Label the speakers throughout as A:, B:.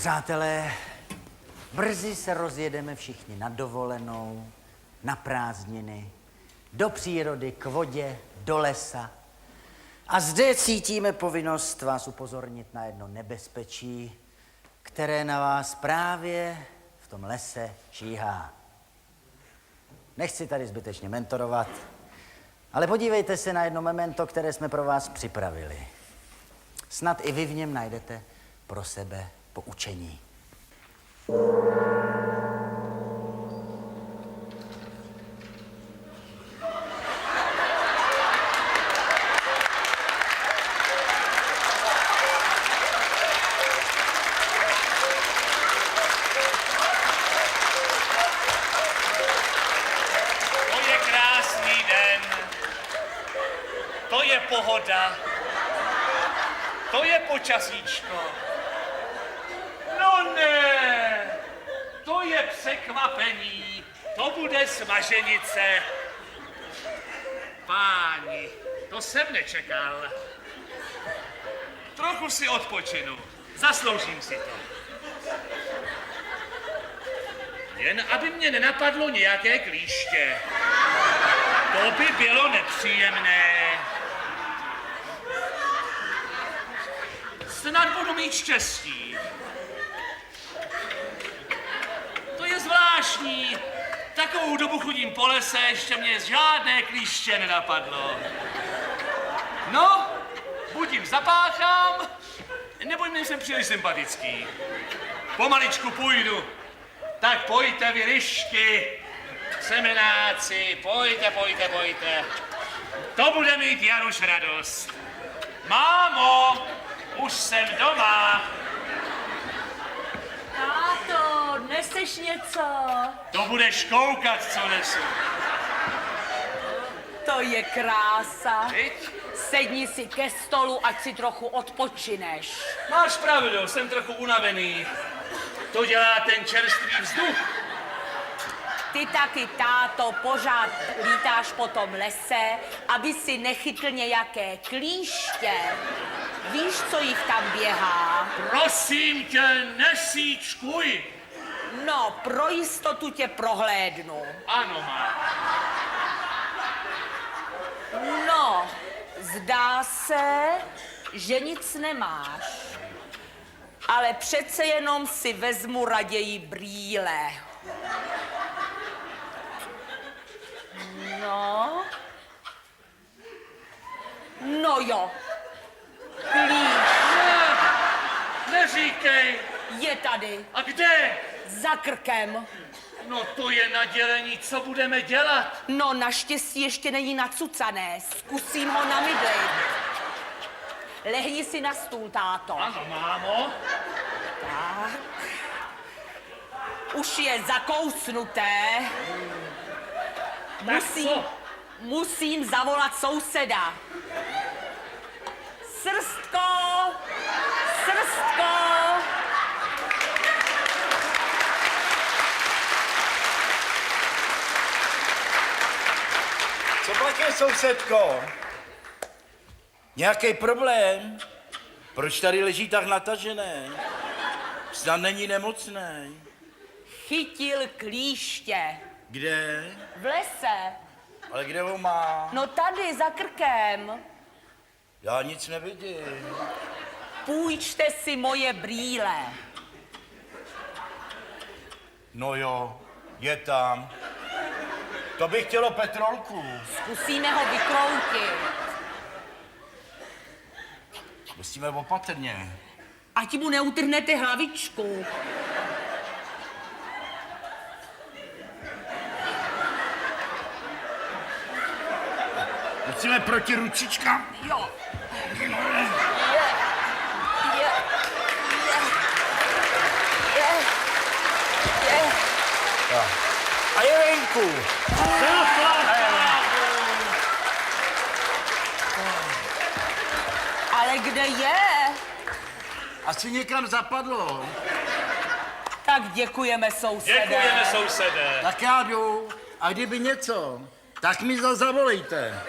A: Přátelé, brzy se rozjedeme všichni na dovolenou, na prázdniny, do přírody, k vodě, do lesa. A zde cítíme povinnost vás upozornit na jedno nebezpečí, které na vás právě v tom lese číhá. Nechci tady zbytečně mentorovat, ale podívejte se na jedno memento, které jsme pro vás připravili. Snad i vy v něm najdete pro sebe poučení.
B: To je pohoda, to je počasíčko. No ne, to je překvapení, to bude smaženice. Páni, to jsem nečekal. Trochu si odpočinu, zasloužím si to. Jen aby mě nenapadlo nějaké klíště. To by bylo nepříjemné. Snad budu mít štěstí. To je zvláštní. Takovou dobu chodím po lese, ještě mě žádné klíště nenapadlo. No, buď jim zapáchám, nebo jim nejsem příliš sympatický. Pomaličku půjdu. Tak pojďte vy lišky, semenáci, pojďte. To bude mít Januš radost. Mámo, už jsem doma.
C: Táto, neseš něco?
B: To budeš koukat, co nesu.
C: To je krása.
B: Viď?
C: Sedni si ke stolu, ať si trochu odpočineš.
B: Máš pravdu, jsem trochu unavený. To dělá ten čerstvý vzduch.
C: Ty taky, táto, pořád lítáš po tom lese, aby si nechytl nějaké klíště. Víš, co jich tam běhá?
B: Prosím tě, nesíčkuj.
C: No, pro jistotu tě prohlédnu.
B: Ano, má.
C: No, zdá se, že nic nemáš. Ale přece jenom si vezmu raději brýle. No. No jo. Klíč.
B: Neříkej.
C: Je tady.
B: A kde?
C: Za krkem.
B: No to je nadělení, co budeme dělat?
C: No naštěstí ještě není nacucané. Zkusím ho namydlit. Lehni si na stůl, táto.
B: Ano, mámo.
C: Tak. Už je zakousnuté. Musím zavolat souseda. Srstko! Srstko!
D: Co plaké, sousedko? Nějaký problém? Proč tady leží tak natažené? Snad není nemocný.
C: Chytil klíště.
D: Kde?
C: V lese.
D: Ale kde ho má?
C: No tady, za krkem.
D: Já nic nevidím.
C: Půjčte si moje brýle.
D: No jo, je tam. To by chtělo petrolku.
C: Zkusíme ho vykroutit.
D: Musíme opatrně.
C: Ať mu neutrhnete hlavičku.
D: Musíme proti ručičkám.
C: Jo.
D: A je venku.
C: Ale kde je?
D: Asi někam zapadlo.
C: Tak děkujeme, sousede.
B: Děkujeme, sousede.
D: Tak já jdu. A kdyby něco, tak mi zavolejte.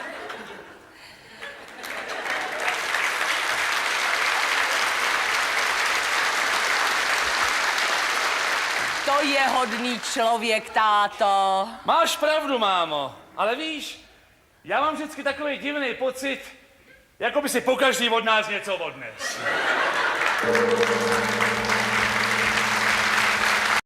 C: To je hodný člověk, táto.
B: Máš pravdu, mámo, ale víš, já mám vždycky takový divný pocit, jako by si pokaždý od nás něco odnes.